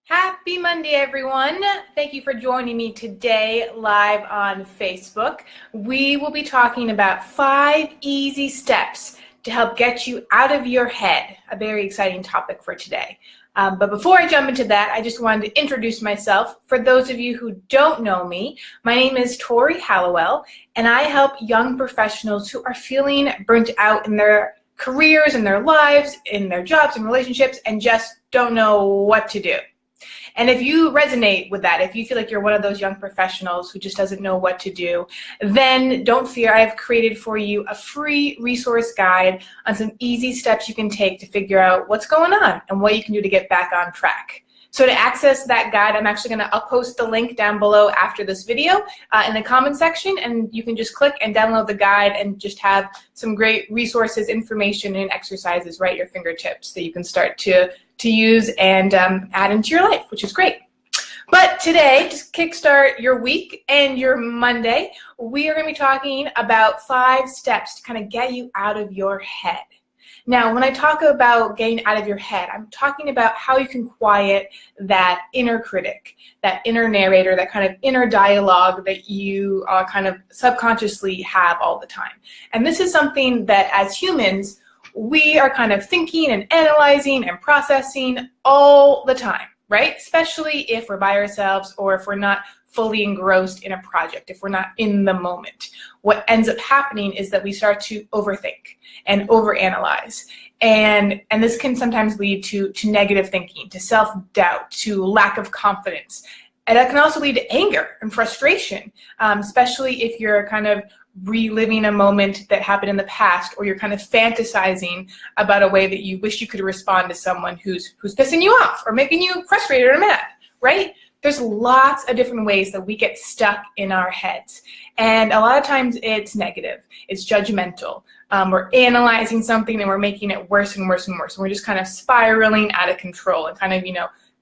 Happy Monday, everyone. Thank you for joining me today live on Facebook. We will be talking about 5 easy steps to help get you out of your head. A very exciting topic for today. But before I jump into that, I just wanted to introduce myself. For those of you who don't know me, my name is Tori Hallowell, and I help young professionals who are feeling burnt out in their careers, in their lives, in their jobs and relationships, and just don't know what to do. And if you resonate with that, if you feel like you're one of those young professionals who just doesn't know what to do, then don't fear. I've created for you a free resource guide on some easy steps you can take to figure out what's going on and what you can do to get back on track. So to access that guide, I'm actually I'll post the link down below after this video in the comment section, and you can just click and download the guide and just have some great resources, information, and exercises right at your fingertips that you can start to use and add into your life, which is great. But today, just kickstart your week and your Monday, we are going to be talking about 5 steps to kind of get you out of your head. Now, when I talk about getting out of your head, I'm talking about how you can quiet that inner critic, that inner narrator, that kind of inner dialogue that you kind of subconsciously have all the time. And this is something that as humans, we are kind of thinking and analyzing and processing all the time, right? Especially if we're by ourselves or if we're not fully engrossed in a project, if we're not in the moment. What ends up happening is that we start to overthink and overanalyze. And this can sometimes lead to negative thinking, to self-doubt, to lack of confidence. And that can also lead to anger and frustration, especially if you're kind of reliving a moment that happened in the past, or you're kind of fantasizing about a way that you wish you could respond to someone who's pissing you off or making you frustrated or mad, right? There's lots of different ways that we get stuck in our heads. And a lot of times it's negative, it's judgmental. We're analyzing something and we're making it worse and worse and worse. And we're just kind of spiraling out of control and kind of,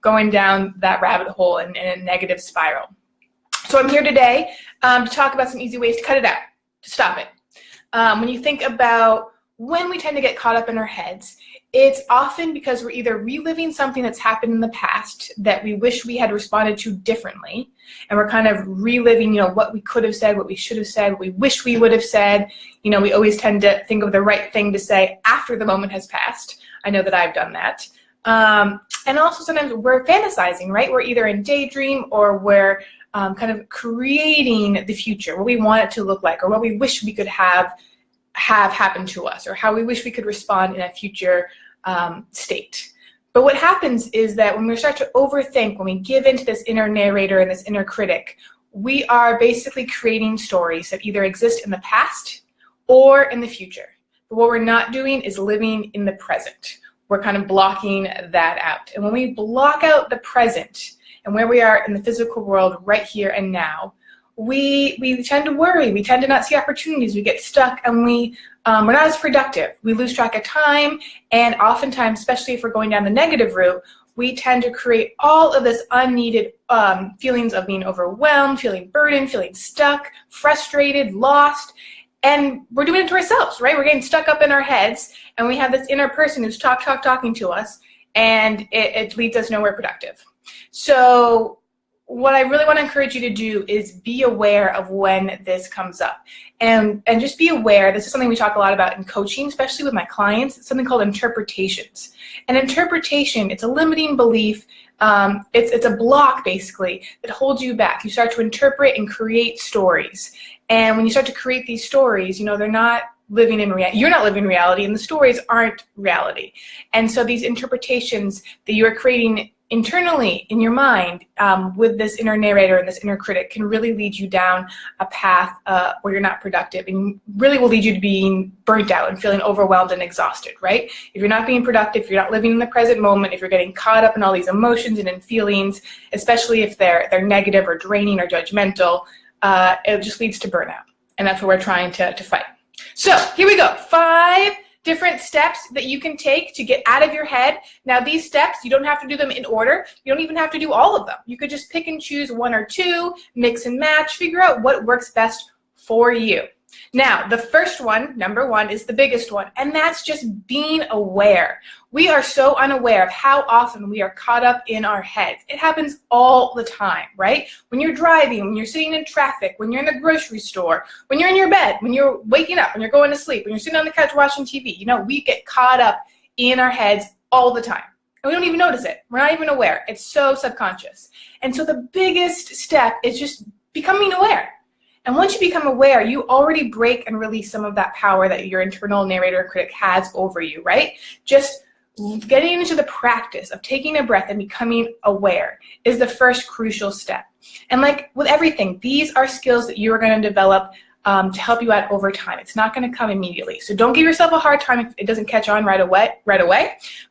going down that rabbit hole in a negative spiral. So I'm here today to talk about some easy ways to cut it out, to stop it. When you think about when we tend to get caught up in our heads, it's often because we're either reliving something that's happened in the past that we wish we had responded to differently, and we're kind of reliving, what we could have said, what we should have said, what we wish we would have said. We always tend to think of the right thing to say after the moment has passed. I know that I've done that. And also sometimes we're fantasizing, right? We're either in daydream or we're kind of creating the future, what we want it to look like, or what we wish we could have happen to us, or how we wish we could respond in a future state. But what happens is that when we start to overthink, when we give into this inner narrator and this inner critic, we are basically creating stories that either exist in the past or in the future. But what we're not doing is living in the present. We're kind of blocking that out. And when we block out the present and where we are in the physical world right here and now, we tend to worry. We tend to not see opportunities. We get stuck, and we're not as productive. We lose track of time, and oftentimes, especially if we're going down the negative route, we tend to create all of this unneeded feelings of being overwhelmed, feeling burdened, feeling stuck, frustrated, lost. And we're doing it to ourselves, right? We're getting stuck up in our heads, and we have this inner person who's talking to us, and it leads us nowhere productive. So what I really want to encourage you to do is be aware of when this comes up. And just be aware, this is something we talk a lot about in coaching, especially with my clients. It's something called interpretations. And interpretation, it's a limiting belief. It's a block, basically, that holds you back. You start to interpret and create stories. And when you start to create these stories, they're not living in reality. You're not living reality, and the stories aren't reality. And so these interpretations that you are creating internally in your mind with this inner narrator and this inner critic can really lead you down a path where you're not productive, and really will lead you to being burnt out and feeling overwhelmed and exhausted, right? If you're not being productive, if you're not living in the present moment, if you're getting caught up in all these emotions and in feelings, especially if they're negative or draining or judgmental, it just leads to burnout. And that's what we're trying to fight. So here we go. 5 different steps that you can take to get out of your head. Now, these steps, you don't have to do them in order. You don't even have to do all of them. You could just pick and choose 1 or 2, mix and match, figure out what works best for you. Now, the first one, number one, is the biggest one, and that's just being aware. We are so unaware of how often we are caught up in our heads. It happens all the time, right? When you're driving, when you're sitting in traffic, when you're in the grocery store, when you're in your bed, when you're waking up, when you're going to sleep, when you're sitting on the couch watching TV, we get caught up in our heads all the time. And we don't even notice it. We're not even aware. It's so subconscious. And so the biggest step is just becoming aware. And once you become aware, you already break and release some of that power that your internal narrator or critic has over you, right? Just getting into the practice of taking a breath and becoming aware is the first crucial step. And like with everything, these are skills that you're going to develop to help you out over time. It's not going to come immediately. So don't give yourself a hard time if it doesn't catch on right away,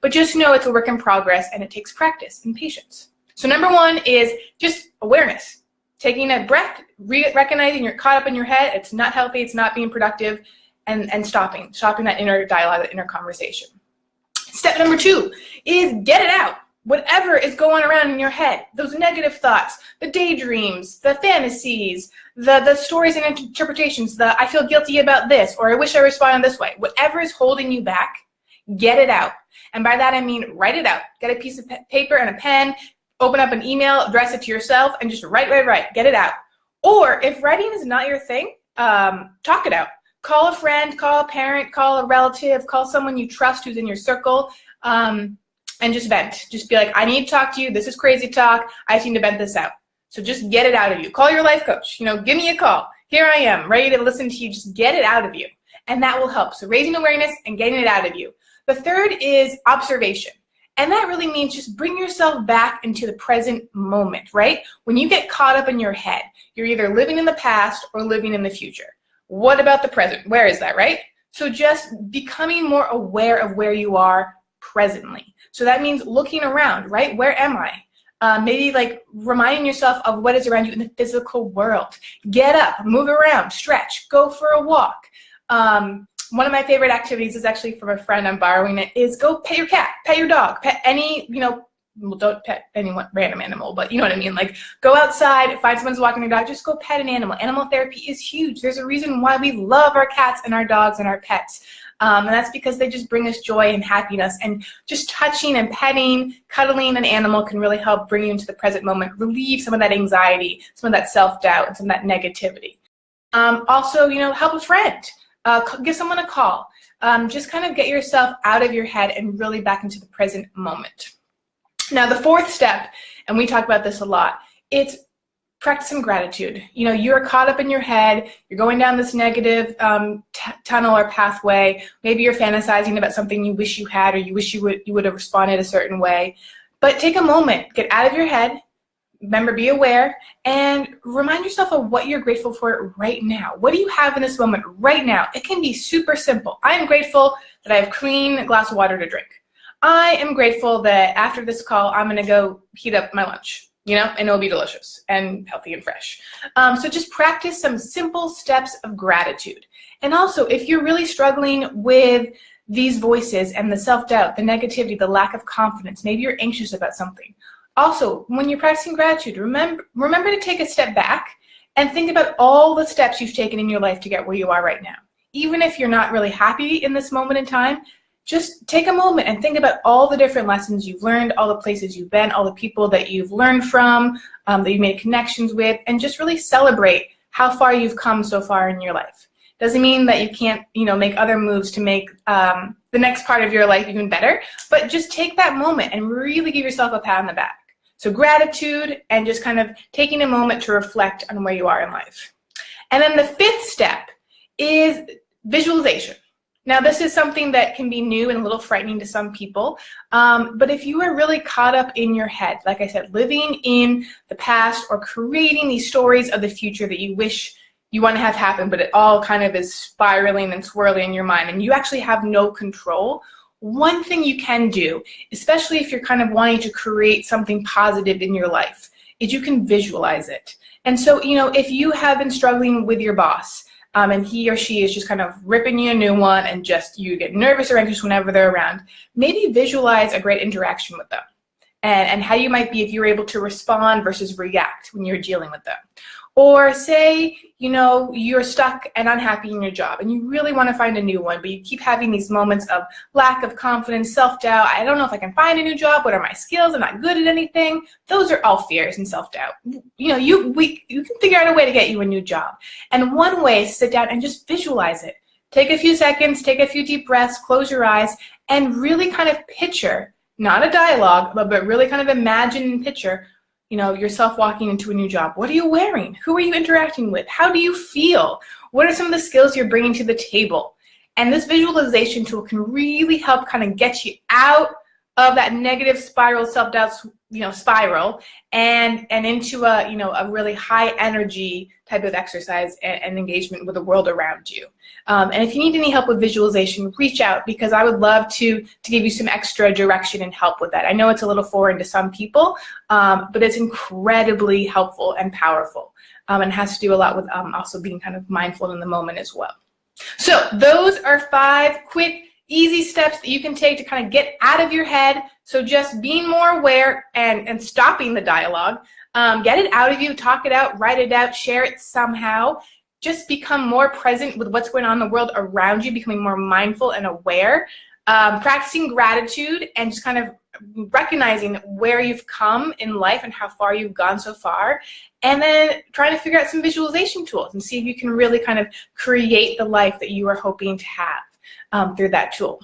but just know it's a work in progress and it takes practice and patience. So number one is just awareness. Taking a breath, recognizing you're caught up in your head, it's not healthy, it's not being productive, and stopping that inner dialogue, that inner conversation. Step number two is get it out. Whatever is going around in your head, those negative thoughts, the daydreams, the fantasies, the stories and interpretations, the I feel guilty about this, or I wish I responded this way, whatever is holding you back, get it out. And by that I mean write it out. Get a piece of paper and a pen, open up an email, address it to yourself, and just write, get it out. Or if writing is not your thing, talk it out. Call a friend, call a parent, call a relative, call someone you trust who's in your circle, and just vent. Just be like, I need to talk to you. This is crazy talk. I just need to vent this out. So just get it out of you. Call your life coach. Give me a call. Here I am, ready to listen to you. Just get it out of you. And that will help. So raising awareness and getting it out of you. The third is observation. And that really means just bring yourself back into the present moment, right? When you get caught up in your head, you're either living in the past or living in the future. What about the present? Where is that, right? So just becoming more aware of where you are presently. So that means looking around, right? Where am I? Maybe like reminding yourself of what is around you in the physical world. Get up, move around, stretch, go for a walk. One of my favorite activities is actually from a friend, I'm borrowing it, is go pet your cat, pet your dog, pet any, well, don't pet any random animal, but you know what I mean. Like go outside, find someone's walking their dog, just go pet an animal. Animal therapy is huge. There's a reason why we love our cats and our dogs and our pets. And that's because they just bring us joy and happiness. And just touching and petting, cuddling an animal can really help bring you into the present moment, relieve some of that anxiety, some of that self-doubt, and some of that negativity. Also, help a friend. Give someone a call. Just kind of get yourself out of your head and really back into the present moment. Now, the fourth step, and we talk about this a lot, it's practicing gratitude. You're caught up in your head. You're going down this negative tunnel or pathway. Maybe you're fantasizing about something you wish you had, or you wish you would have responded a certain way. But take a moment. Get out of your head. Remember, be aware, and remind yourself of what you're grateful for right now. What do you have in this moment right now? It can be super simple. I am grateful that I have a clean glass of water to drink. I am grateful that after this call, I'm going to go heat up my lunch, and it'll be delicious and healthy and fresh. So just practice some simple steps of gratitude. And also, if you're really struggling with these voices and the self-doubt, the negativity, the lack of confidence, maybe you're anxious about something. Also, when you're practicing gratitude, remember to take a step back and think about all the steps you've taken in your life to get where you are right now. Even if you're not really happy in this moment in time, just take a moment and think about all the different lessons you've learned, all the places you've been, all the people that you've learned from, that you've made connections with, and just really celebrate how far you've come so far in your life. Doesn't mean that you can't, make other moves to make the next part of your life even better, but just take that moment and really give yourself a pat on the back. So gratitude and just kind of taking a moment to reflect on where you are in life. And then the fifth step is visualization. Now, this is something that can be new and a little frightening to some people, but if you are really caught up in your head, like I said, living in the past or creating these stories of the future that you wish you want to have happen, but it all kind of is spiraling and swirling in your mind, and you actually have no control, one thing you can do, especially if you're kind of wanting to create something positive in your life, is you can visualize it. And so, if you have been struggling with your boss, and he or she is just kind of ripping you a new one, and just you get nervous or anxious whenever they're around, maybe visualize a great interaction with them and how you might be if you're able to respond versus react when you're dealing with them. Or say, you know, you're stuck and unhappy in your job and you really want to find a new one, but you keep having these moments of lack of confidence, self-doubt. I don't know if I can find a new job. What are my skills? I'm not good at anything. Those are all fears and self-doubt. You know, you can figure out a way to get you a new job. And one way is to sit down and just visualize it. Take a few seconds, take a few deep breaths, close your eyes, and really kind of picture, not a dialogue, but really kind of imagine and picture, you know, yourself walking into a new job. What are you wearing? Who are you interacting with? How do you feel? What are some of the skills you're bringing to the table? And this visualization tool can really help kind of get you out of that negative spiral, self-doubt, you know, spiral, and into a, you know, a really high energy type of exercise and engagement with the world around you. And if you need any help with visualization, reach out, because I would love to give you some extra direction and help with that. I know it's a little foreign to some people, but it's incredibly helpful and powerful, and has to do a lot with also being kind of mindful in the moment as well. So those are 5 quick, easy steps that you can take to kind of get out of your head. So just being more aware and stopping the dialogue. Get it out of you, talk it out, write it out, share it somehow. Just become more present with what's going on in the world around you, becoming more mindful and aware. Practicing gratitude and just kind of recognizing where you've come in life and how far you've gone so far. And then trying to figure out some visualization tools and see if you can really kind of create the life that you are hoping to have through that tool.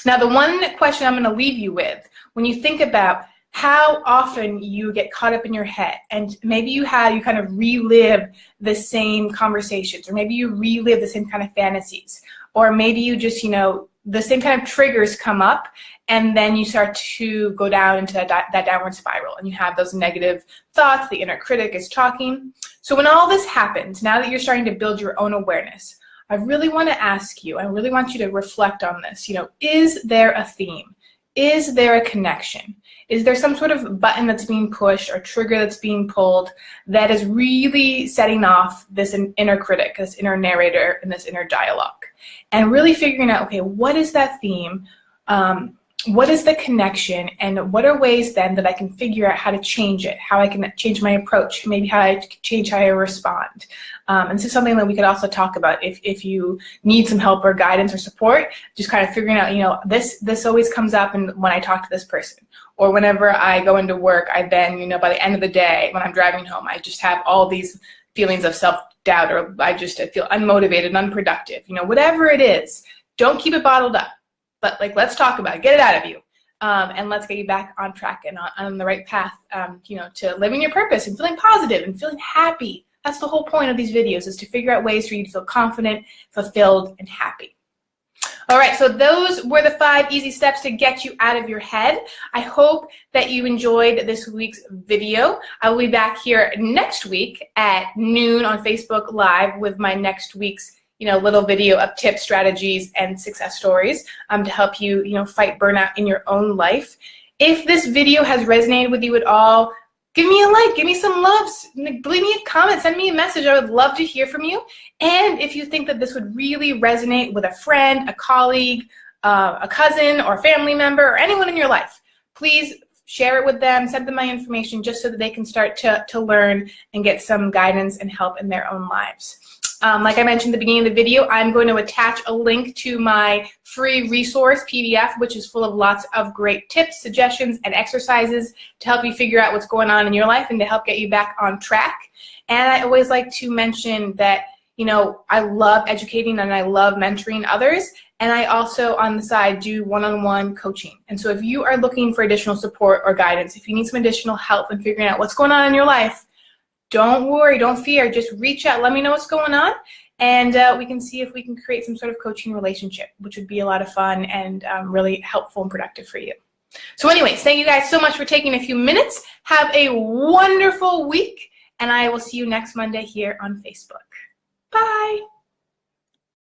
Now, the one question I'm going to leave you with, when you think about how often you get caught up in your head, and maybe you kind of relive the same conversations, or maybe you relive the same kind of fantasies, or maybe you just, you know, the same kind of triggers come up, and then you start to go down into that downward spiral, and you have those negative thoughts, the inner critic is talking. So when all this happens, now that you're starting to build your own awareness, I really want to ask you, I really want you to reflect on this. You know, is there a theme? Is there a connection? Is there some sort of button that's being pushed or trigger that's being pulled that is really setting off this inner critic, this inner narrator, and this inner dialogue? And really figuring out, okay, what is that theme? What is the connection? And what are ways then that I can figure out how to change it, how I can change my approach, maybe how I change how I respond. And so something that we could also talk about if you need some help or guidance or support, just kind of figuring out, you know, this always comes up and when I talk to this person, or whenever I go into work, I then, you know, by the end of the day, when I'm driving home, I just have all these feelings of self-doubt, or I feel unmotivated and unproductive. You know, whatever it is, don't keep it bottled up. But like, let's talk about it, get it out of you, and let's get you back on track and on the right path, you know, to living your purpose and feeling positive and feeling happy. That's the whole point of these videos, is to figure out ways for you to feel confident, fulfilled, and happy. All right, so those were the 5 easy steps to get you out of your head. I hope that you enjoyed this week's video. I will be back here next week at noon on Facebook Live with my next week's, you know, little video of tips, strategies, and success stories to help you, you know, fight burnout in your own life. If this video has resonated with you at all, give me a like, give me some loves, leave me a comment, send me a message. I would love to hear from you. And if you think that this would really resonate with a friend, a colleague, a cousin, or a family member, or anyone in your life, please share it with them, send them my information, just so that they can start to learn and get some guidance and help in their own lives. Like I mentioned at the beginning of the video, I'm going to attach a link to my free resource PDF, which is full of lots of great tips, suggestions, and exercises to help you figure out what's going on in your life and to help get you back on track. And I always like to mention that, you know, I love educating and I love mentoring others. And I also, on the side, do one-on-one coaching. And so if you are looking for additional support or guidance, if you need some additional help in figuring out what's going on in your life, don't worry, don't fear, just reach out, let me know what's going on, and we can see if we can create some sort of coaching relationship, which would be a lot of fun and really helpful and productive for you. So anyways, thank you guys so much for taking a few minutes. Have a wonderful week, and I will see you next Monday here on Facebook. Bye.